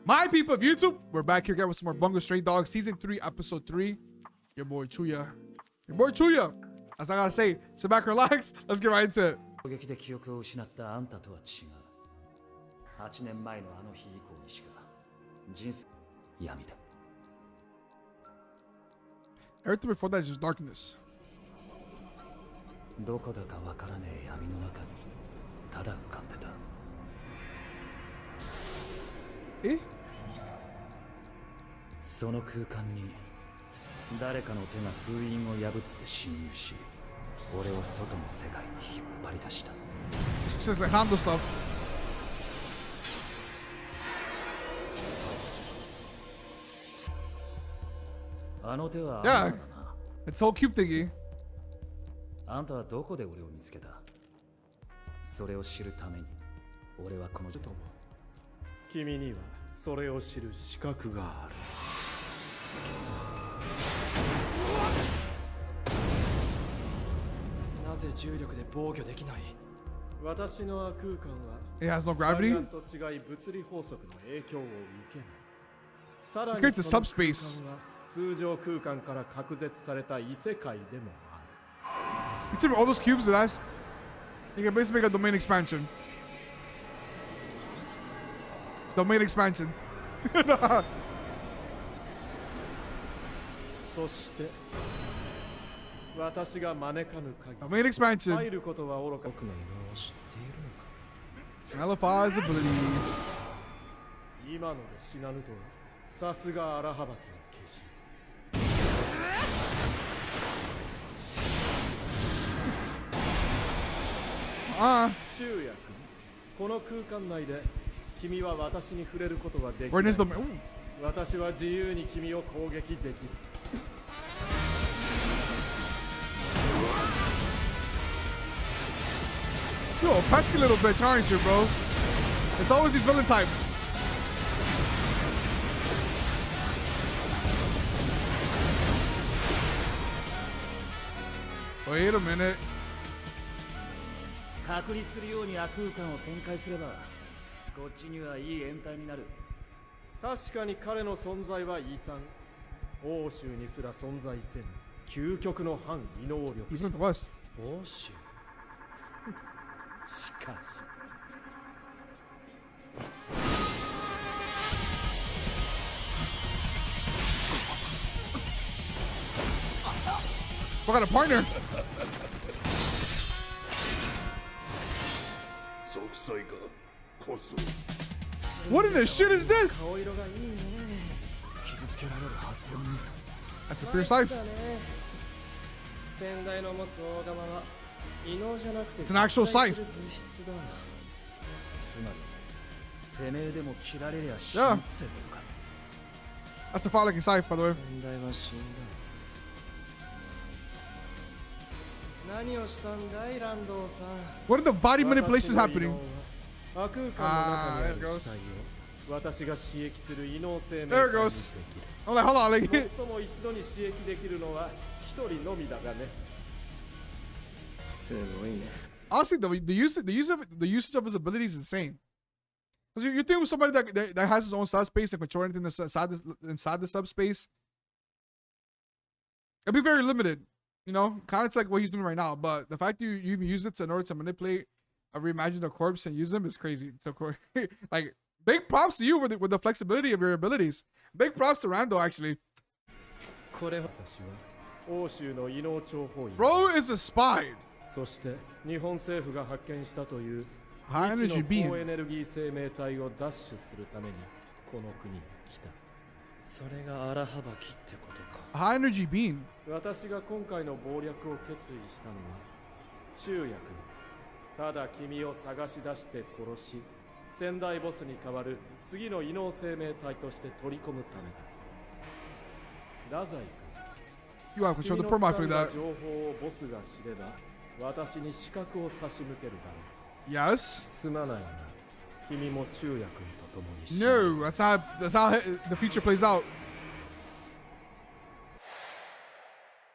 My people of YouTube, we're back here again with some more Bungo Stray Dogs Season 3, Episode 3. Your boy Chuuya. Your boy Chuuya. As I gotta say, sit back, relax. Let's get right into it. Everything before that is just darkness. Eh? その空間に誰かの手が封印を破って侵入し、俺を外の世界に引っ張り出した。It's just like Randou stuff. あの手は Yeah, it's all cube thingy. あんたはどこで俺を見つけた？それを知るために俺はこの人も。君にはそれを知る資格がある。なぜ重力で防御できない？私の空間は It has no gravity. と違い物理法則の影響を受けない。さらに Creates a subspace. 通常空間から隔絶された異世界でもある。You see all those cubes it has? You can basically make a domain expansion. Domain expansion. そして私が招かぬ限り Domain expansion. 入ることは愚か。僕の今を知っているのか。 Nullifies abilities. 今ので死なぬとはさすが荒幅きの消し。中也君、この空間内で君は私に触れることはできない。私は自由に君を攻撃できる。You're a pesky little bitch, aren't you, bro? It's always these villain types. Wait a minute. 隔離するように悪空間を展開すればこっちにはいい延滞になる。確かに彼の存在は異端。欧州にすら存在せぬ究極の反異能力。 Even the West. 欧州しかし We got a partner. What in the shit is this? That's a pure scythe. It's an actual scythe. Yeah. That's a fire-looking scythe, by the way. What are the body manipulations happening? There it goes. There it goes. I'm like, hold on, like. Honestly, the usage of his abilities is insane. Because you think with somebody that has his own subspace and control anything inside the subspace, it'd be very limited. You know, kind of like what he's doing right now. But the fact you even use it in order to manipulate a reimagined corpse and use them is crazy. So, like, big props to you with the flexibility of your abilities. Big props to Randou, actually. Bro is a spy. High energy being. High energy being. 私が今回の謀略を決意したのは中也君、ただ君を探し出して殺し仙台ボスに代わる次の異能生命体として取り込むためだ。太宰君、 You have control the perma for that. 情報をボスが知れば私に資格を差し向けるだろう。 Yes. すまないな、君も中也君と共に。 No, that's how the future plays out.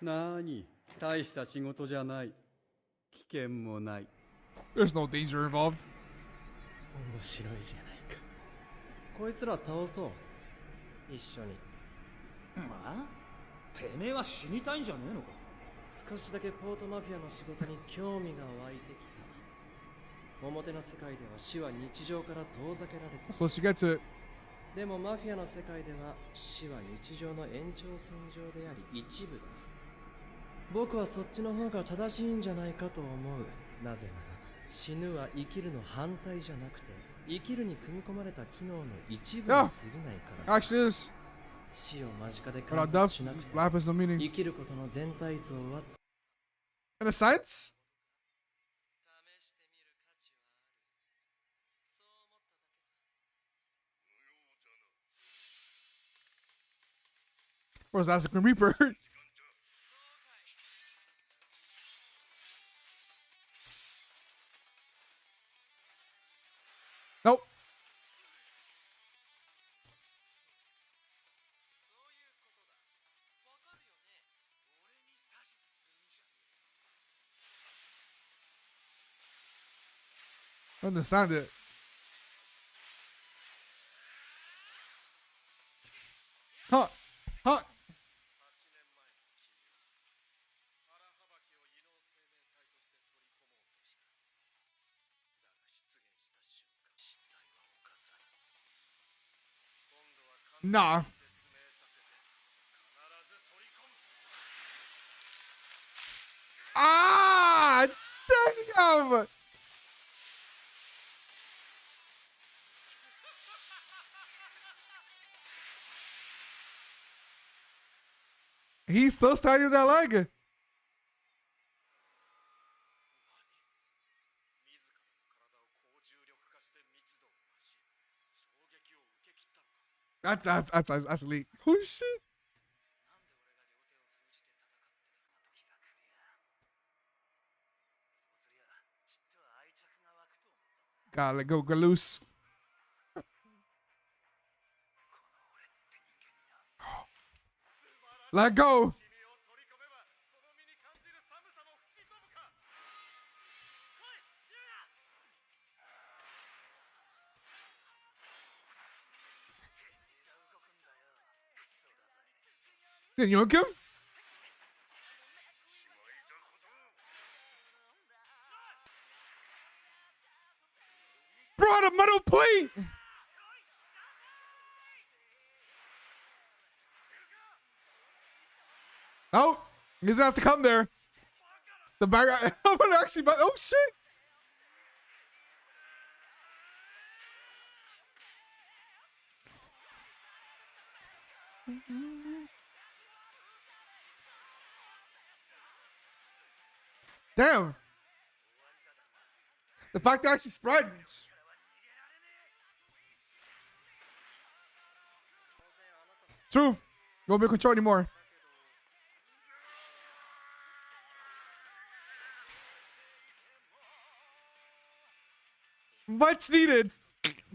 なに、大した仕事じゃない。危険もない。 There's no danger involved. 面白いじゃないか。こいつら倒そう。一緒に。まあてめえは死にたいんじゃねえのか。少しだけポートマフィアの仕事に興味が湧いてきた。表の世界では死は日常から遠ざけられている。 Close you get to it. でもマフィアの世界では死は日常の延長線上であり一部だ。僕はそっちの方が正しいんじゃないかと思う。なぜなら死ぬは生きるの反対じゃなくて生きるに組み込まれた機能の一部に過ぎないからだ。 Actually, is. 死を間近で But 観 I 察 doubt しなくて life has no meaning. 生きることの全体像は In a sense? Where's that Grim Reaper? Nope. I understand it. Huh. Huh. Nah. Ah! Damn! He's still standing that leg. That's elite. Oh shit. God, let go loose. Let go. Then yoink him? Brought a metal plate. Oh, he's gonna have to come there. The bag. I'm gonna actually. Oh shit. Damn. The fact that actually spread. True. You won't be in control anymore. Much needed.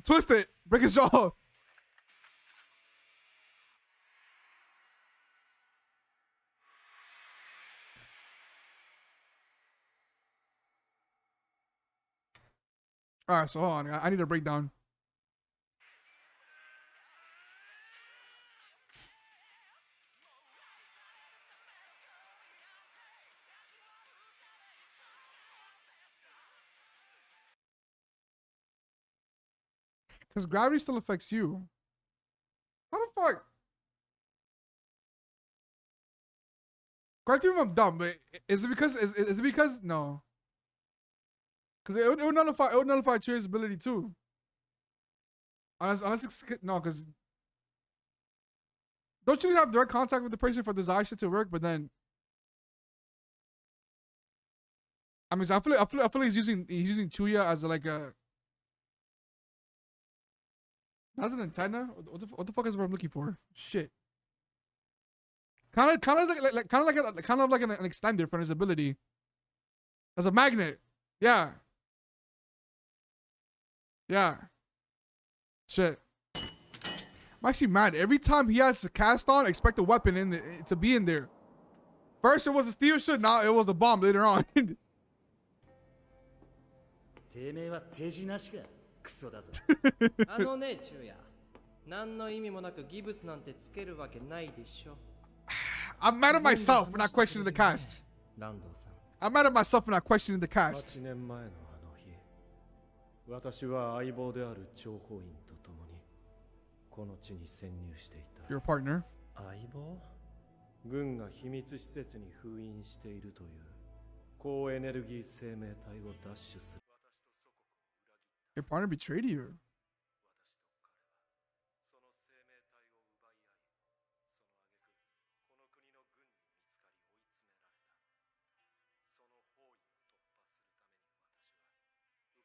Twist it. Break his jaw. All right, so hold on. I need a breakdown. Because gravity still affects you. How the fuck? Correct me if I'm dumb, but is it because is it because no? Because it would nullify Chuuya's ability too. Unless it's, no, because don't you have direct contact with the person for Dazai shit to work? But then, I mean, I feel like he's using Chuuya as like a. That's an antenna. What the fuck is what I'm looking for? Shit. Kind of like an extender for his ability. As a magnet. Yeah. Yeah. Shit. I'm actually mad. Every time he has to cast on, expect a weapon in to be in there. First it was a steel shit, now it was a bomb later on. てめえは手品しかクソだぞ。あのね、チュウヤ。何の意味もなくギブスなんてつけるわけないでしょ。I'm mad at myself for not questioning the cast. ランドウさん。 I'm mad at myself for not questioning the cast. 8年前のあの日、私は相棒である諜報員と共にこの地に潜入していた。 Your partner. 相棒？軍が秘密施設に封印しているという高エネルギー生命体を奪取する。 Your partner betrayed you. その生命体を奪い合い、その挙句この国の軍に見つかり追い詰められた。その包囲を突破するために私は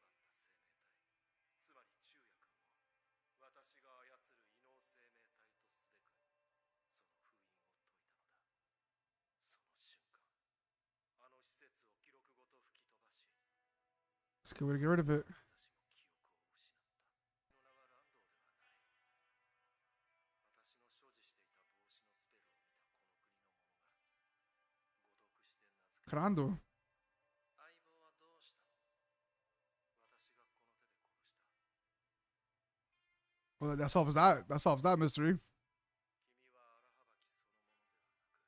奪った生命体、つまり中也君を私が操る異能生命体とすべく、その封印を解いたのだ。その瞬間、あの施設を記録ごと吹き飛ばし、 Let's go to get rid of it. 私も記憶を失った。 Randou. 相棒はどうしたの？ Well, that solves that. That solves that mystery. 君はアラハバキそのものではなく、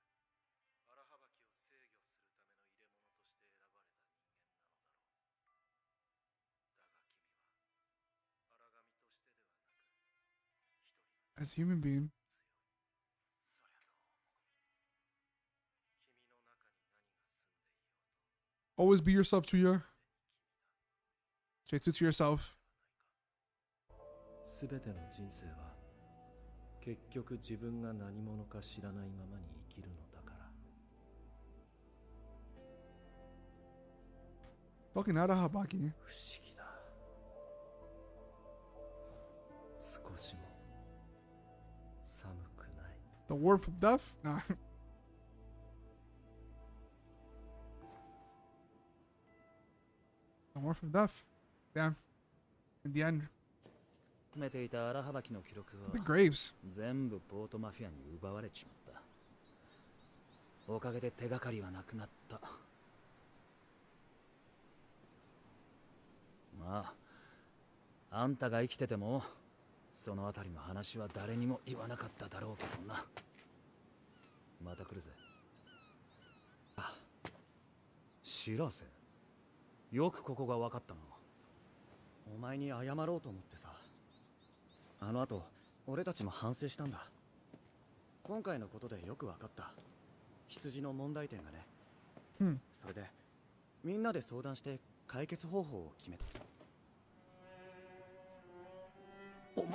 アラハバキを制御するための入れ物として選ばれた人間なのだろう。だが君は荒神としてではなく、一人 As a human being. そりゃどうも。君の中に何が住んでいようと、 Always be yourself, Chuuya. Stay true to yourself. すべての人生は結局自分が何者か知らないままに生きるのだから。 Fucking Arahabaki. 不思議だ。少しも寒くない。 The word from death? Nah. The word from death. Damn. In the end. 集めていた荒幅きの記録 The は graves. 全部ポートマフィアに奪われちまった。おかげで手がかりはなくなった。まあ、あんたが生きててもそのあたりの話は誰にも言わなかっただろうけどな。また来るぜ。あ、白瀬、よくここが分かったな。お前に謝ろうと思ってさ。あの後俺たちも反省したんだ。今回のことでよく分かった。羊の問題点がね。それでみんなで相談して解決方法を決めた。お前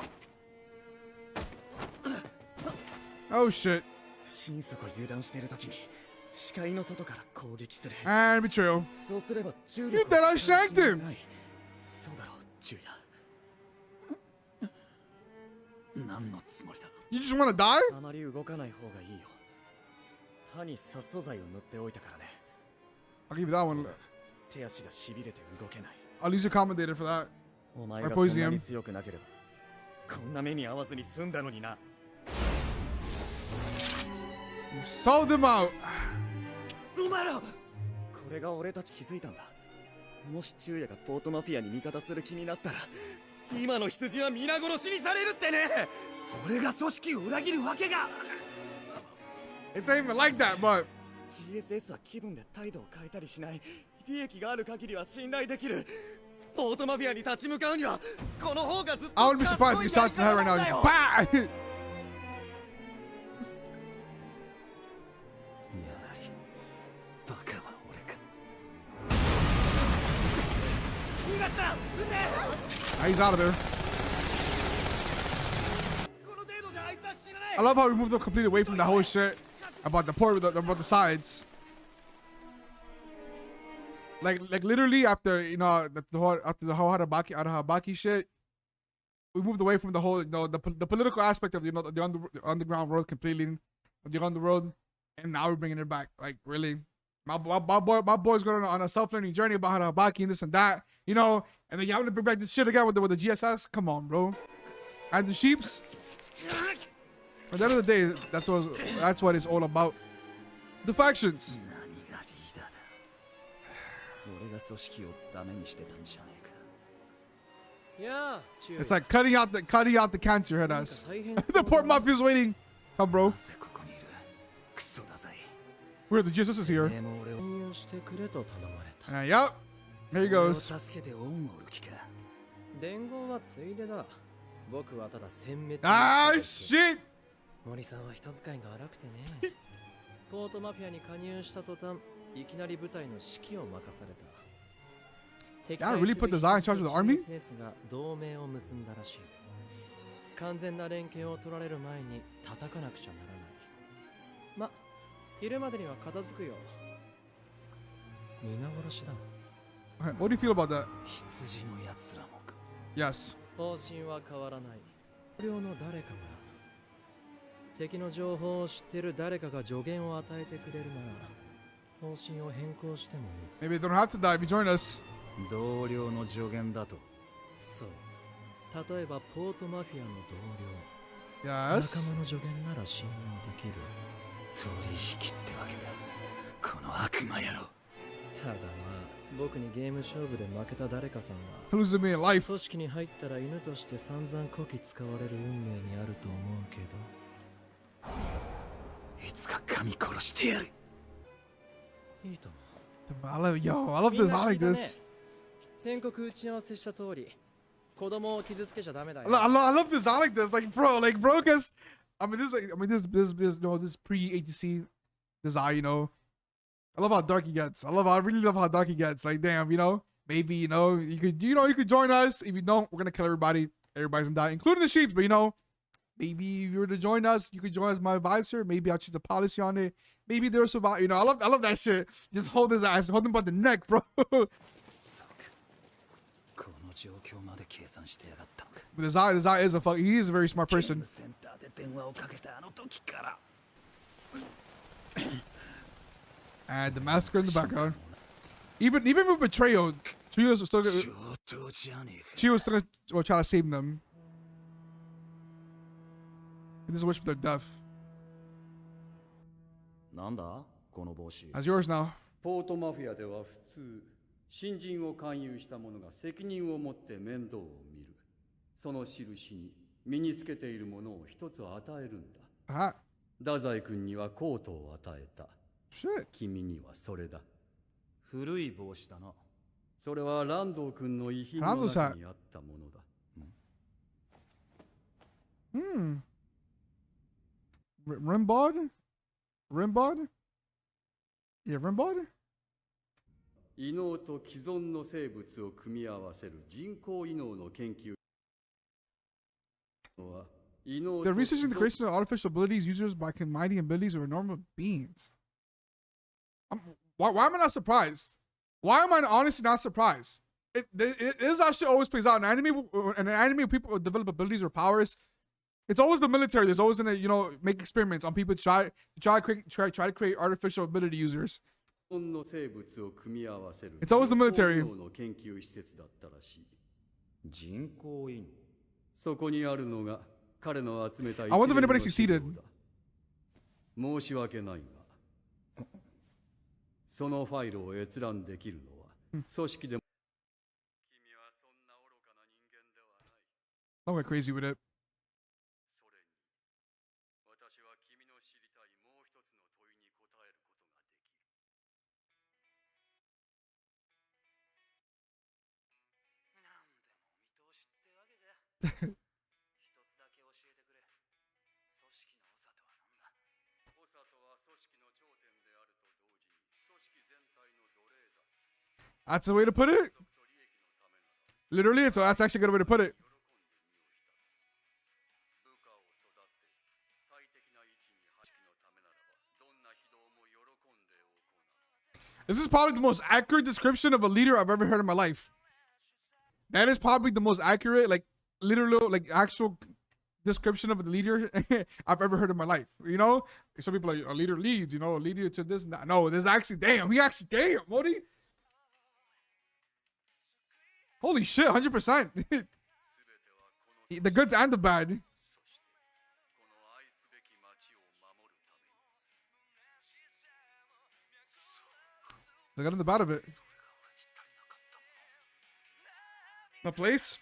Oh shit. 心底油断している時に視界の外から攻撃する。 And betrayal. そうすれば重 You 力 did I を使う shanked 必要 him. がない。そうだろう、中也。何のつもりだ。 You just want to die? あまり動かない方がいいよ。歯に殺素剤を塗っておいたからね。 I'll give you that one. 手足がしびれて動けない。 I'll use your commentator for that. お前がそんなに強くなければこんな目に遭わずに済んだのにな。 You sold him out. お前ら、これが俺たち気づいたんだ。もし中也がポートマフィアに味方する気になったら今の羊は皆殺しにされるってね。俺が組織を裏切るわけが。 It's not even like that, but GSS は気分で態度を変えたりしない。利益がある限りは信頼できる。ポートマフィアに立ち向かうにはこの方がずっと I wouldn't be surprised if he shot in the head right now. Just bah! やはりバカは俺か。逃がした。 He's out of there. この程度じゃあいつは死なない。 I love how we moved them completely away from that whole shit about the port, about the sides. Like literally after after the whole Arahabaki shit, we moved away from the whole the political aspect of the underground world completely, of the underworld, and now we're bringing it back. Like really, my boy's going on a self-learning journey about Arahabaki and this and that, and then you having to bring back this shit again with the GSS. Come on, bro. And the sheeps. At the end of the day, that's what it's all about. The factions. 何がリーダーだ。俺が組織をダメにしてたんじゃねえか。Yeah, It's like cutting out the cancer head ass. The poor Mafia's waiting. Come, bro. なぜここにいるクソだぜ We're the Jesus is here. てめえも俺を勧誘してくれと頼まれた。 Yep. Here he 俺を goes. 助けて恩を売る気か伝言はついでだ。僕はただ殲滅。 Ah, shit. 森さんは人使いが荒くてね。ポートマフィアに加入した途端、いきなり部隊の指揮を任された。 Yeah, really put Dazai in charge of the army? が同盟を結んだらしい。完全な連携を取られる前に叩かなくちゃならない。ま、昼までには片付くよ。皆殺しだ。 What do you feel about that? 羊のやつらもか Yes. 方針は変わらない。同僚の誰かが敵の情報を知ってる誰かが助言を与えてくれるなら方針を変更してもいい。 Maybe they don't have to die if you join us. 同僚の助言だとそう。例えばポートマフィアの同僚。 Yes. 仲間の助言なら信用できる。取引ってわけかこの悪魔野郎ただまあ、僕にゲーム勝負で負けた誰かさんは Who's the me in life? 組織に入ったら犬として散々こき使われる運命にあると思うけど。いつか噛み殺してやるいいと思う。 I love this. I like this. 宣告打ち合わせした通り、子供を傷つけちゃダメだよ。 I love this. I like this. Like, bro, cause this pre-ATC Dazai, you know. I love how dark he gets. I really love how dark he gets. Like, damn, you know, maybe, you could join us. If you don't, we're gonna kill everybody. Everybody's gonna die, including the sheep. But maybe if you were to join us, you could join as my advisor. Maybe I'll choose a policy on it. Maybe there's survive. I love that shit. Just hold his ass, hold him by the neck, bro. そうかこの状況まで計算してやがったのか But Dazai is he is a very smart ゲー person. ムセンターで電話をかけたあの時から And the massacre in the background. Even with betrayal, Chuuya was still上等じゃねえか Chuuya was still gonna try to save them. He just wish for their death. なんだこの帽子 That's yours now. ポートマフィアでは普通新人を勧誘した者が責任を持って面倒を見る。その印に身につけているものを一つ与えるんだ。 Ah, 太宰君にはコートを与えた。 shit. 君にはそれだ。古い帽子だなそれはランドウ君の遺品の中にあったものだ。Rimbod? Yeah, Rimbod? 異能と既存の生物を組み合わせる人工異能の研究は異能 They're と researching the 既存 creation of artificial abilities users by combining abilities of normal beings. Why am I not surprised? Why am I honestly not surprised? It is how shit always plays out in anime. People develop abilities or powers. It's always the military. There's always gonna make experiments on people to try to create artificial ability users. の生物を組み合わせる It's always the military. 人工異能の研究施設だったらしい。人工犬そこにあるのが彼の集めた I wonder if anybody 一連 succeeded. の資料だ。申し訳ないが、そのファイルを閲覧できるのは組織でも。君はそんな愚かな人間ではない。 Don't get crazy with it. それに、私は君の知りたいもう一つの問いに答えることができる。なんでもお見通しってわけだ一つだけ教えてくれ組織の長とは何だ長とは組織の頂点であると同時に組織全体の奴隷だ。 That's the way to put it. 利益のためなら Literally, so that's actually a good way to put it. 喜んで身を浸す。部下を育て、最適な位置に組織のためならば、どんな非道も喜んで行う。 This is probably the most accurate description of a leader I've ever heard in my life. That is probably the most accurate, literal, actual description of the leader I've ever heard in my life. Some people are like, a leader leads, a leader to this and that. No, this is actually, damn, Mori. Holy shit, 100%. The goods and the bad. そして、この愛すべき町を守るために。 The good and the bad of it. The place?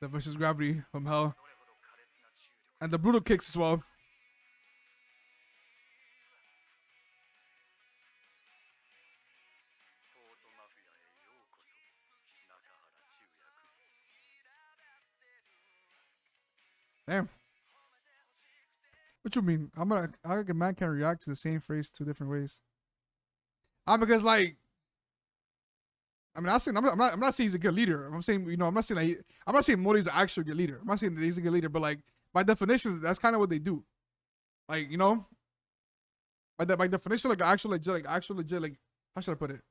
The vicious gravity from hell. And the brutal kicks as well. Damn. What you mean? How a man can react to the same phrase two different ways? Because like, I mean, I'm not saying he's a good leader. I'm saying, you know, I'm not saying Mori's an actual good leader. I'm not saying that he's a good leader, but like by definition, that's kind of what they do. Like, you know, by definition, like actual legit, like how should I put it?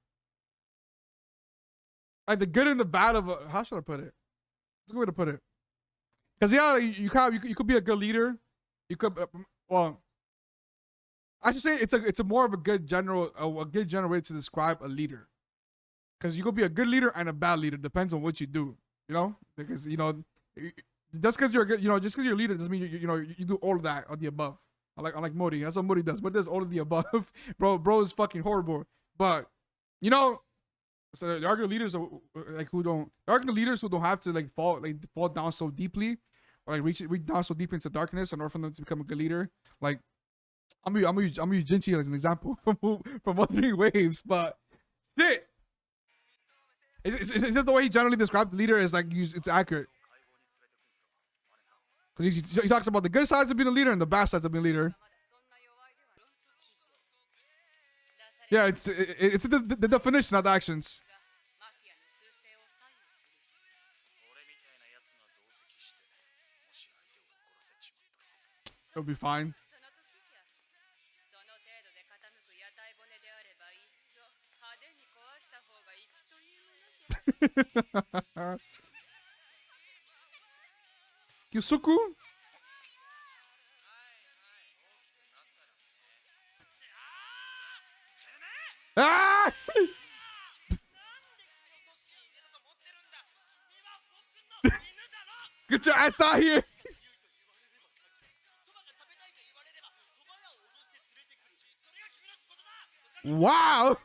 Like the good and the bad of how should I put it? It's a good way to put it. Because yeah, you could be a good leader. You could well, I should say it's a more of a good general way to describe a leader. Because you could be a good leader and a bad leader, depends on what you do. You know, because you know, just because you're good, you know, just because you're a leader doesn't mean you do all of that or the above. Unlike Mori, that's what Mori does. But does all of the above, bro is fucking horrible. But you know. So there are good leaders like who don't. There are good leaders who don't have to fall down so deeply, or like reach down so deep into darkness in order for them to become a good leader. Like I'm gonna use Jinchi as an example from Wuthering Waves, but shit, it's just the way he generally described the leader is like it's accurate. Because he talks about the good sides of being a leader and the bad sides of being a leader. Yeah, it's the definition, not the actions. It'll be fine. Yusuku? Ah! Get your ass out here! Wow!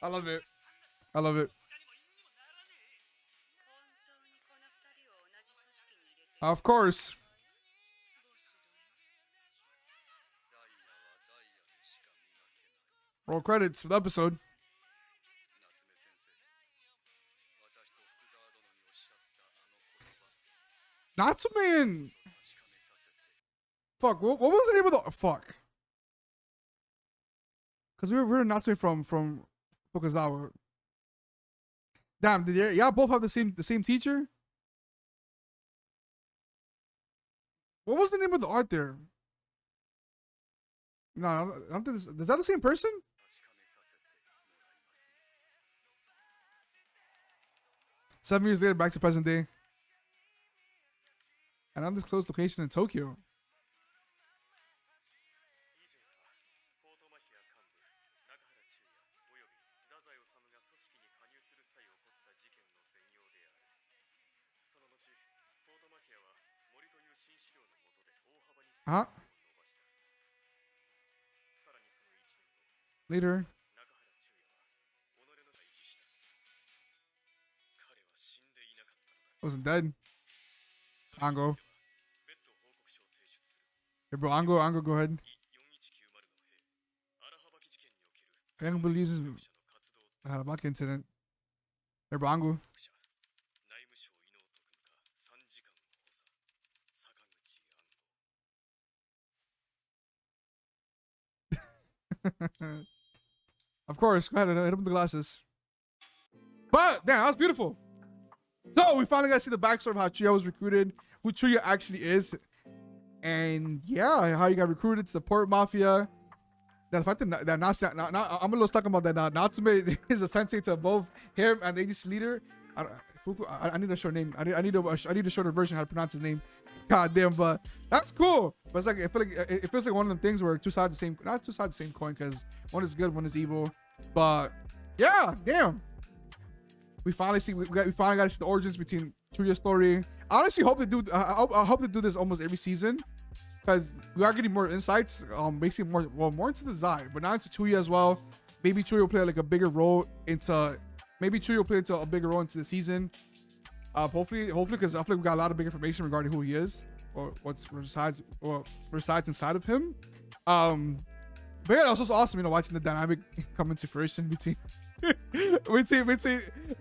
I love it. I love it. Of course. Roll credits for the episode. Natsume. Fuck. What was the name of the fuck? Because we're Natsume from Fukuzawa. Damn. Did y'all both have the same teacher? What was the name of the art there? No, I don't think is that the same person? Seven years later, back to present day. An undisclosed location in Tokyo. Huh? Later. Wasn't dead. Ango. Hey bro, Ango, go ahead. Ango believes the Arahabaki incident. Hey bro, Ango. Of course, go ahead and hit him with the glasses. But damn, that was beautiful. So we finally got to see the backstory of how Chuuya was recruited, who Chuuya actually is, and yeah, how he got recruited to support Mafia. The fact that I'm a little stuck about that. Natsume is a sensei to both him and the agency leader. I need a short name. I need a shorter version how to pronounce his name. God damn, but that's cool. But it's like it feels like one of them things where not two sides of the same coin, because one is good, one is evil. But yeah, damn. We finally finally got to see the origins between Chuuya's story. I honestly hope they do. I hope they do this almost every season, because we are getting more insights. Basically more into Dazai, but not into Chuuya as well. maybe Chuuya will play like a bigger role into a bigger role into the season. Hopefully, because I feel like we got a lot of big information regarding who he is or what resides inside of him. But yeah, it was also awesome, watching the dynamic come into fruition between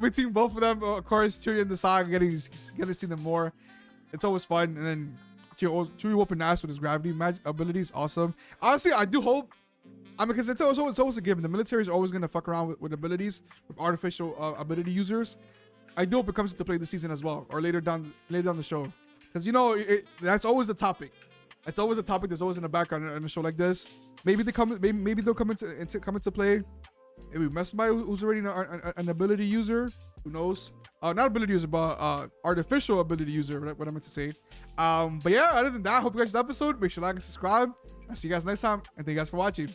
between both of them. Of course, Chuuya and Dazai, getting to see them more. It's always fun. And then Chuuya whooping ass with his gravity ability is awesome. Honestly, I do hope. Because it's always a given. The military is always gonna fuck around with abilities, with artificial ability users. I do hope it comes into play this season as well, or later down the show, because that's always the topic. It's always a topic that's always in the background in a show like this. Maybe they'll come into play. Maybe we mess with somebody who's already an ability user. Who knows? Not ability user, but artificial ability user. What I meant to say. But yeah, other than that, I hope you guys this episode. Make sure to like and subscribe. I'll see you guys next time, and thank you guys for watching.